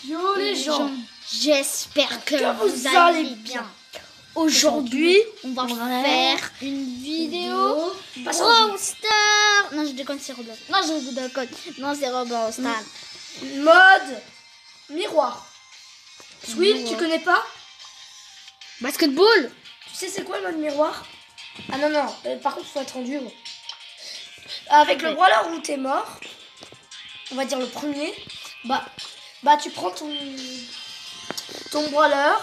Yo les gens, j'espère que vous allez allez bien. bien. Aujourd'hui, on va faire une vidéo Brawl Stars. Non, je déconne, c'est Roblox. Non, je déconne. Non, c'est Roblox Stars. Mode miroir. Sweet, tu connais pas? Basketball. Tu sais c'est quoi le mode miroir? Ah non, non, par contre, il faut être en duo. Avec le brawler où t'es mort, on va dire le premier, bah tu prends ton brawler,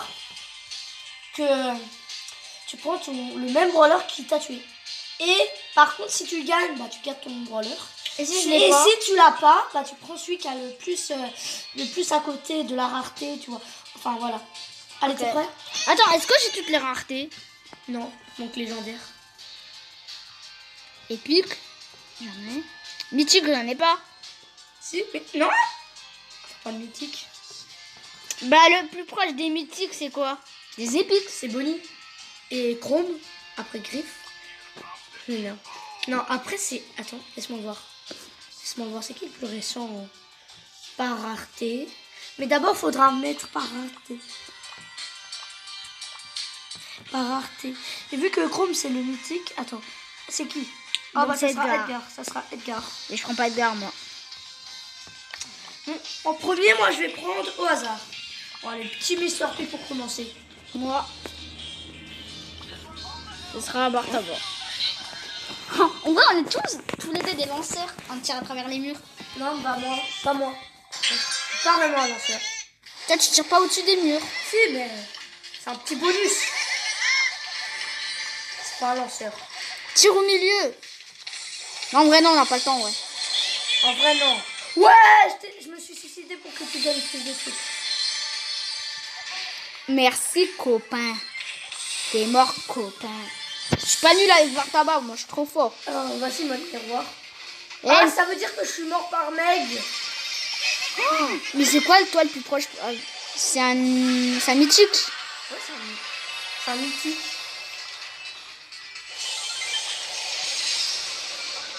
que tu prends le même brawler qui t'a tué. Et par contre, si tu gagnes, bah tu gardes ton brawler. Et si si tu l'as pas, bah tu prends celui qui a le plus à côté de la rareté, tu vois. Enfin voilà. Allez, t'es prêt? Attends, est-ce que j'ai toutes les raretés? Non, donc légendaire. Épique? J'en ai. Mythique, j'en ai pas. Si, mais non. Pas de mythique. Bah, le plus proche des mythiques, c'est quoi? Des épiques. C'est Bonnie. Et Chrome. Après Griff. Non. Non, après c'est... Attends, laisse-moi voir. Laisse-moi voir, c'est qui le plus récent par rareté? Mais d'abord, il faudra mettre par rareté. Par rareté. Et vu que Chrome, c'est le mythique... Attends, c'est qui? Ah bah ça sera Edgar. Ça sera Edgar. Et je prends pas Edgar, moi. Bon, en premier, moi, je vais prendre au hasard. Bon, allez, petit Mister P pour commencer. Moi, ce sera Bartaba. En vrai, on est tous les deux des lanceurs. On tire à travers les murs. Non, bah moi, pas moi. Pas vraiment un lanceur. Toi, tu tires pas au-dessus des murs. Si, mais c'est un petit bonus. C'est pas un lanceur. Tire au milieu. Non, en vrai, non, on n'a pas le temps, ouais. En vrai, non. Ouais, je me suis suicidé pour que tu gagnes plus de trucs. Merci, copain. T'es mort, copain. Je suis pas nul avec Bartaba, moi, je suis trop fort. Voici mon miroir. Eh, Ah, ça veut dire que je suis mort par Meg. Oh, mais c'est quoi, toi, le plus proche? C'est un mythique. Ouais, c'est un mythique.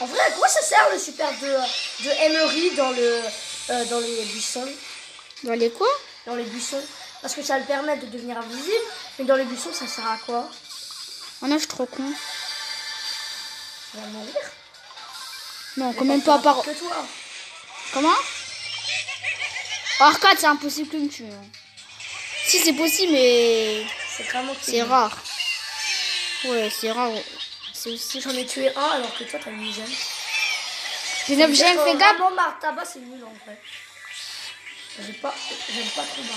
En vrai, à quoi ça sert le super de Emery dans les buissons? Dans les quoi? Dans les buissons. Parce que ça le permet de devenir invisible. Mais dans les buissons, ça sert à quoi? Oh non, je suis trop con. Tu vas mourir. Non, quand même pas par... Que toi. Comment? Arcade, c'est impossible que me tue. Si, c'est possible, mais... C'est vraiment c'est rare. Ouais, c'est rare. C'est aussi... J'en ai tué un alors que toi, t'as une gemme. J'ai 9 gemmes, fais gaffe. Vraiment, Martaba, c'est nul en vrai. J'aime pas trop Martaba.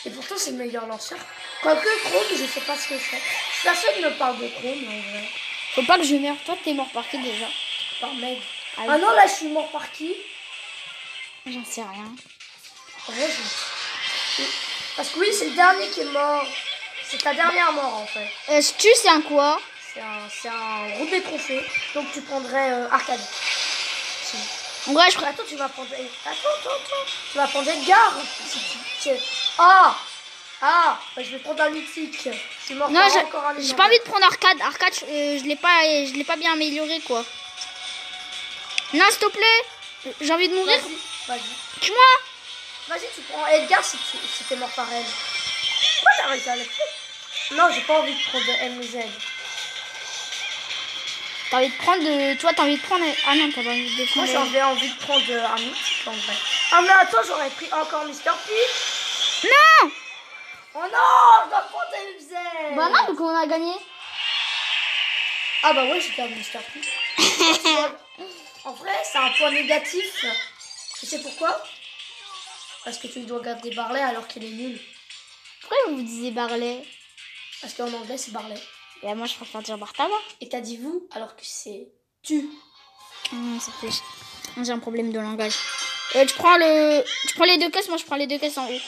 Et pourtant, c'est le meilleur lanceur. Quoique Chrome, je sais pas ce que c'est. Personne ne parle de Chrome en vrai. Faut pas que je meure. Toi, t'es mort par qui déjà? Par Meg. Ah non, là, je suis mort par qui? J'en sais rien. En vrai, parce que oui, c'est le dernier qui est mort. C'est ta dernière mort en fait. Tu c'est un quoi? C'est un groupe des trophées. Donc tu prendrais Arcade. En vrai, je crois. Attends, tu vas prendre. Attends. Tu vas prendre Edgar. Ah, bah, je vais prendre un mythique. Je suis mort. Non, j'ai pas envie de prendre Arcade. Arcade, je l'ai pas bien amélioré quoi. Non, s'il te plaît. J'ai envie de mourir. Vas-y. Tue-moi. Vas-y, tu prends Edgar si t'es mort par elle. Pourquoi t'as réussi à le faire? Non, j'ai pas envie de prendre MZ. T'as envie de prendre toi, t'as envie de prendre... Ah non, t'as pas envie de prendre... Moi, j'avais envie de prendre un mythique en vrai. Ah mais attends, j'aurais pris encore Mister P. Non. Oh non, je dois prendre MZ. Bah non, donc on a gagné. Ah bah ouais, j'ai perdu Mister P. En vrai, c'est un point négatif. Tu sais pourquoi? Parce que tu dois garder Barley alors qu'il est nul. Pourquoi vous disiez Barley? Parce qu'en anglais, c'est Barley. Et moi, je préfère dire Bartaba. Et t'as dit vous alors que c'est tu. Ça fait... J'ai un problème de langage. Tu prends les deux caisses, moi je prends les deux caisses en haut.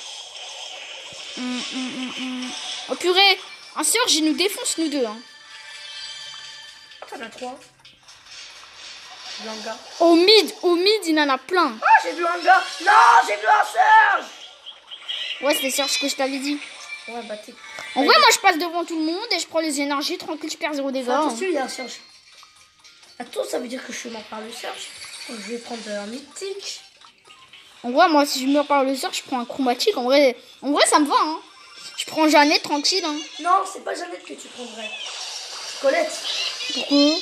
Oh purée. Un Surge, il nous défonce nous deux. Hein. T'en as 3. Langa. Au mid, il en a plein. Ah, j'ai vu un gars. Non, j'ai vu un Surge. Ouais, c'est Surge que je t'avais dit. Ouais, bah t'es... En vrai, moi je passe devant tout le monde et je prends les énergies tranquille, je perds 0 dégâts. Attention, il y a un Surge. Attends, ça veut dire que je suis mort par le Surge. Donc je vais prendre un mythique. En vrai, moi, si je meurs par le sort, je prends un chromatique. En vrai, ça me va. Hein. Je prends Jeannette tranquille. Hein. Non, c'est pas Jeannette que tu prendrais. Colette. Pourquoi?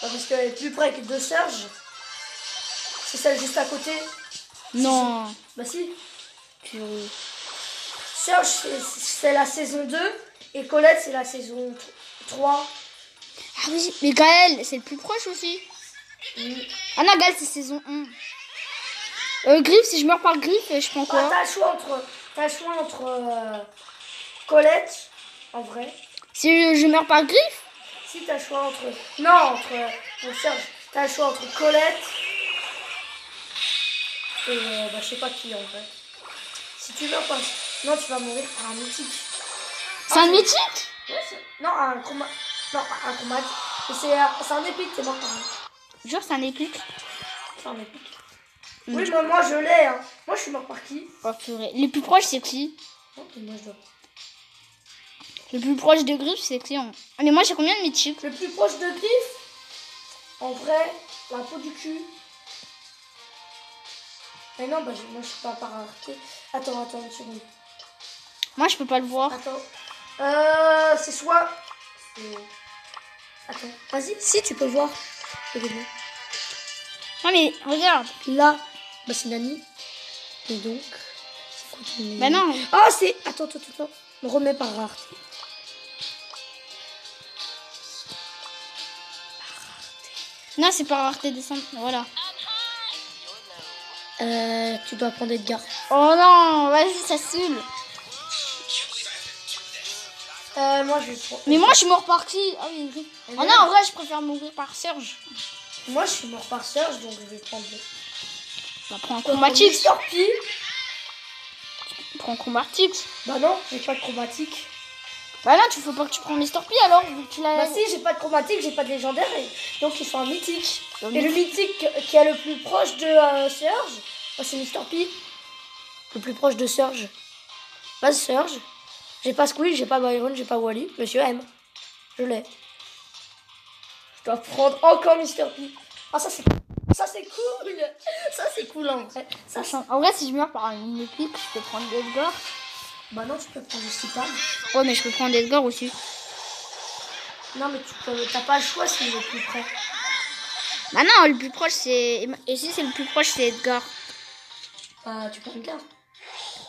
Parce qu'elle est plus près que de Serge. C'est celle juste à côté. Non. Bah si. Purée. Serge, c'est la saison 2. Et Colette, c'est la saison 3. Ah oui, mais Gaël, c'est le plus proche aussi. Ah non, Gaël, c'est saison 1. Griff, si je meurs par Griff, je prends quoi? T'as le choix entre Colette, en vrai. Si je meurs par Griff? Si t'as le choix entre... Non, Serge, t'as le choix entre Colette et... je sais pas qui, en vrai. Si tu meurs par... Non, tu vas mourir par un mythique. C'est un mythique? Ouais, non, un chromat. Non, un chromat. C'est un épique, t'es mort par un. Genre, c'est un épique. C'est un épique. Oui, mais moi je l'ai. Hein. Moi je suis mort par qui? Oh purée. Le plus proche, c'est qui? Non, moi je dois. Le plus proche de Griff, c'est qui? Mais moi, j'ai combien de mythiques? Le plus proche de Griff? En vrai, la peau du cul. Mais non, moi je suis pas par arrêté. Attends, une seconde. Moi, je peux pas le voir. Attends. C'est soit... Attends, vas-y, si tu peux voir. Non mais regarde. Là, c'est Nani. Et donc... Bah non. Ah, c'est... Attends. Me remets par rareté. Non, c'est par rareté descendre. Voilà. Tu dois prendre Edgar. Oh non, vas-y, ça saoule. Moi je vais prendre... Mais moi je suis mort par qui? Ah oui, oui. Oh non, en vrai, je préfère mourir par Serge. Moi je suis mort par Serge, donc je vais prendre... On va prendre un chromatique. Storpy. Prends un chromatique. Bah non, j'ai pas de chromatique. Bah là, tu faut pas que tu prends Mr. P alors, vu que tu l'as... Bah si, j'ai pas de chromatique, j'ai pas de légendaire, donc il faut un mythique. Et le mythique qui est le plus proche de Serge, c'est Mr. P. Le plus proche de Serge. Vas-y Serge. J'ai pas Squeak, j'ai pas Byron, j'ai pas Wally. Monsieur M. Je l'ai. Je dois prendre encore Mr. P. Ah ça c'est cool. Ça c'est cool en vrai. En vrai, si je meurs par une épique, je peux prendre Edgar. Bah non, tu peux prendre aussi pas. Ouais, mais je peux prendre Edgar aussi. Non, mais t'as pas le choix s'il est le plus près. Bah non, le plus proche c'est... Et si c'est le plus proche, c'est Edgar. Bah tu prends Edgar.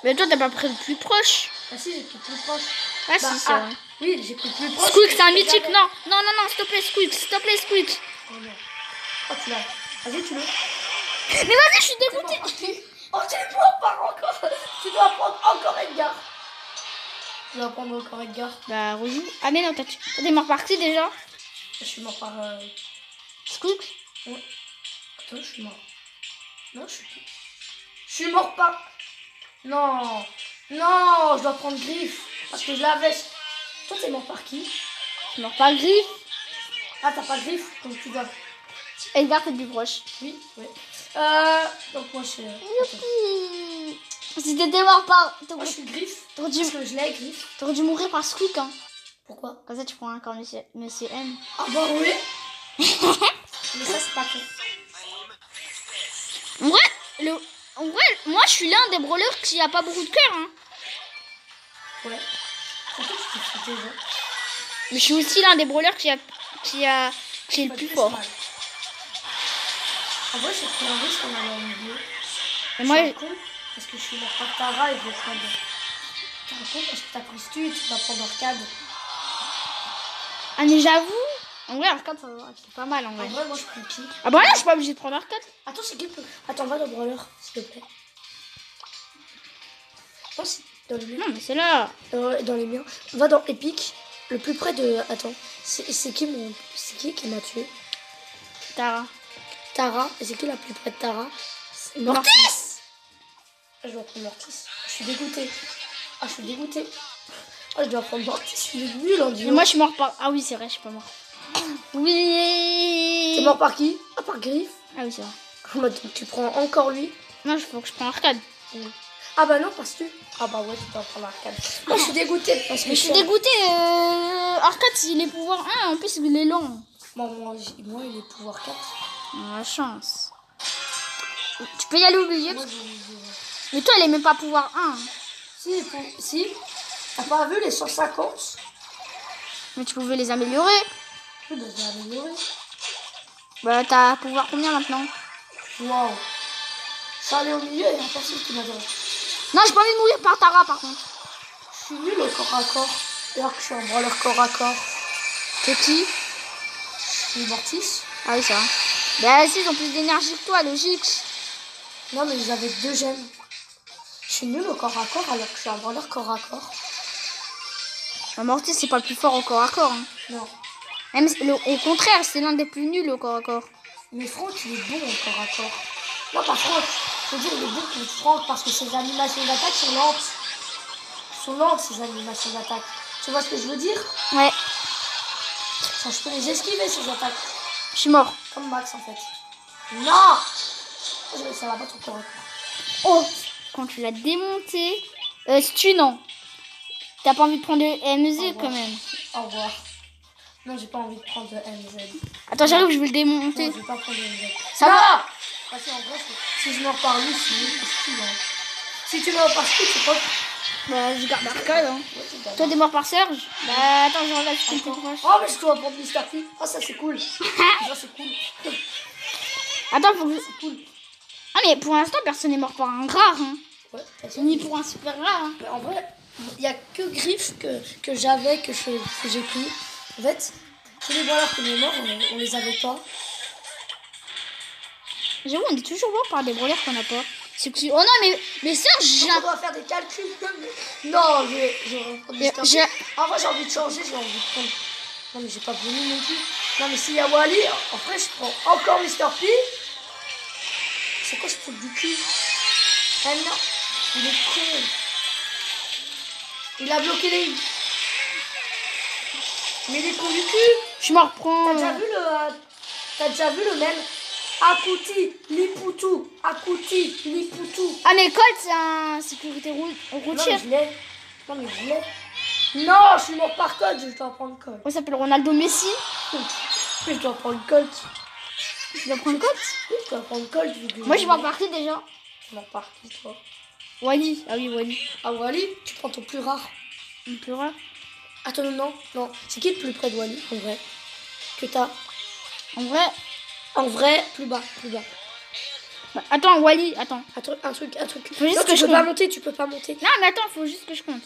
Mais toi, t'as pas pris le plus proche. Ah si, j'ai pris le plus proche. Ah si, c'est vrai. Oui, j'ai pris le plus proche. Squeak, c'est un mythique, non. Non, s'il te plaît, Squeak. Oh non. Oh, tu l'as. Vas-y, tu l'as. Mais vas-y, je suis dégoûtée. Oh, t'es mort par encore. Tu dois prendre encore Edgar. Tu dois prendre encore Edgar. Bah, rejoue. Ah, mais non, t'es mort par qui déjà? Je suis mort par... Squeak. Ouais. Attends, je suis mort. Non, je suis mort par... Non, je dois prendre Griff. Parce que je l'avais. Toi, t'es mort par qui? Je suis mort par Griff. Ah, t'as pas Griff, donc tu dois... Edgar, t'es le plus proche. Oui. Donc moi, je suis... Si t'étais mort par... Moi, je suis Griff. Parce que je l'ai, Griff. T'aurais dû mourir par Squeak, hein. Pourquoi? Comme ça, tu prends encore Monsieur M. Ah bah oui. Mais ça, c'est pas con. En vrai, moi, je suis l'un des brawlers qui a pas beaucoup de cœur, hein. Ouais. Pourquoi tu te fais déjà? Mais je suis aussi l'un des brawlers qui est le plus fort. En vrai, j'ai pris un risque en allant au milieu. Et moi, parce que je suis mort par Tara et je vais prendre... T'es un con parce que t'as pris Stu et tu vas prendre Arcade. Ah, mais j'avoue. En vrai, Arcade, ça va, c'est pas mal en vrai. En vrai, moi je prends qui? Ah bah là, je suis pas obligée de prendre Arcade. Attends, c'est qui peut... Attends, va dans Brawler, s'il te plaît. Non, c'est dans les miens. Non, mais c'est là. Dans les miens. Va dans Epic, le plus près de... Attends, c'est qui m'a tué? Tara. Et c'est qui la plus près de Tara? Mortis. Je dois prendre Mortis. Je suis dégoûtée. Je dois prendre Mortis, je suis nulle en duo. Mais moi, je suis mort par... Ah oui, c'est vrai, je suis pas mort. Oui. T'es mort par qui? Ah, par Griff. Ah oui, c'est vrai. Tu prends encore lui? Non, il faut que je prenne Arcade. Ah bah non, parce que... Ah bah ouais, tu dois prendre Arcade. Moi, je suis dégoûtée parce que... Mais je suis dégoûtée. Arcade, il est pouvoir 1. En plus, il est long. Moi, il est pouvoir 4. La chance. Tu peux y aller au milieu. Moi, Mais toi, elle est même pas pouvoir 1. Si. T'as pas vu les 150? Mais tu pouvais les améliorer. Oui, bah, j'ai amélioré. Bah, t'as pouvoir combien maintenant? Waouh. Je suis allé au milieu et il y a personne qui m'a donné. Non, j'ai pas envie de mourir par Tara, par contre. Je suis nul au corps à corps. Alors que je suis en brawler corps à corps. T'es qui? Je suis Mortis. Ah oui, ça va. Bah, si, ils ont plus d'énergie que toi, logique. Non, mais ils avaient 2 gemmes. Je suis nul au corps à corps alors que je suis un brawler corps à corps. Bah, Mortis, c'est pas le plus fort au corps à corps. Hein. Non. Même, au contraire, c'est l'un des plus nuls au corps à corps. Mais Franck, il est bon au corps à corps. Non, pas Franck. Je veux dire, il est bon contre Franck parce que ses animations d'attaque sont lentes. Sont lentes, ses animations d'attaque. Tu vois ce que je veux dire? Ouais, Ça, je peux les esquiver, ces attaques. je suis mort. Comme Max, en fait. Non! Ça va pas trop corps à corps. Oh, quand tu l'as démonté. Stun, non. T'as pas envie de prendre le MZ quand même. Au revoir. Non, j'ai pas envie de prendre le MZ. Attends, j'arrive, je vais le démonter. Non, je vais pas prendre le MZ. Ça va. Parce qu'en vrai, si je meurs par lui, c'est nul. Si tu meurs par lui, c'est pas... Bah, je garde Arcade. Hein. Ouais, c'est pas Toi, t'es mort par Serge. Bah, attends, je regarde ce que tu proche. Oh, mais je dois prendre Mr. P. Ah, ça, c'est cool. Ça, c'est cool. Attends, faut que je... C'est cool. Ah, mais pour l'instant, personne n'est mort par un rare. Hein. Ouais, Ni pour un super rare. Hein. mais en vrai, il n'y a que Griff que j'avais, que j'ai pris. En fait, tous les brawlers qui sont morts, on les avait pas. J'avoue, on est toujours mort par des brawlers qu'on n'a pas. C'est que... Oh non, mais Serge, j'ai... On doit faire des calculs. Non, je vais reprendre Mr. P. En vrai, j'ai envie de changer, j'ai envie de prendre... Non, mais j'ai pas voulu non plus. Non, mais s'il y a Wally, en vrai, je prends encore Mr. P. C'est quoi ce truc du cul? Ah non, il est con. Il a bloqué les... Mais il est con du cul. Je me reprends... T'as déjà vu le même Akuti, Liputu, Akuti, Liputu. Ah, mais Colt, c'est un sécurité Non, mais routière. je l'ai. Non, mais je l'ai. Non, je suis mort par Colt, je dois prendre Colt. On s'appelle Ronaldo Messi. Je dois prendre Colt. Tu dois prendre Colt? Oui, je dois prendre Colt. Vu que Moi, je vais en partie déjà. Je m'en par qui, toi? Wally. Ah oui, Wally. Ah, Wally, tu prends ton plus rare. Un plus rare. Attends, non. C'est qui le plus près de Wally, en vrai? Que t'as? En vrai, plus bas. bah, attends, Wally, attends. Un truc. Faut juste Non, que tu peux pas monter. Non, mais attends, faut juste que je compte.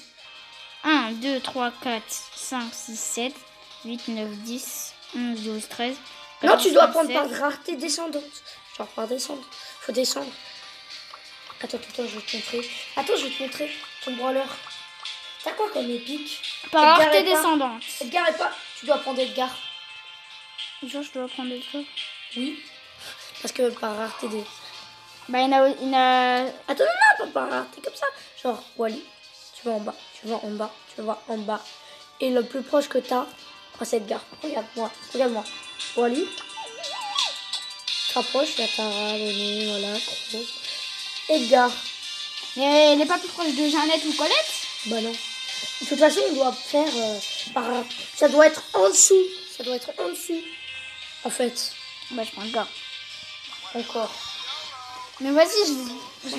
1, 2, 3, 4, 5, 6, 7, 8, 9, 10, 11, 12, 13. 14, Non, tu dois prendre 15, par rareté descendante. Genre par descendre. Faut descendre. Attends, je vais te montrer. Ton brawler. T'as quoi comme épique? Par Edgar rareté est pas- descendante. Edgar est pas... Tu dois prendre Edgar. Genre, je dois prendre des trucs. Oui. Parce que par rareté des... Bah, il y en a... Attends, non, pas par rareté comme ça. Genre, Wally. Tu vas en bas. Tu vas en bas. Et le plus proche que t'as, c'est Edgar. Regarde-moi. Wally. Rapproche, la Tara, le nez, voilà, gros. Edgar. Mais elle est pas plus proche de Jeannette ou Colette? Bah non. De toute façon, on doit faire ça doit être en dessous. En fait. Bah, je prends le gars. Encore. Mais vas-y, je...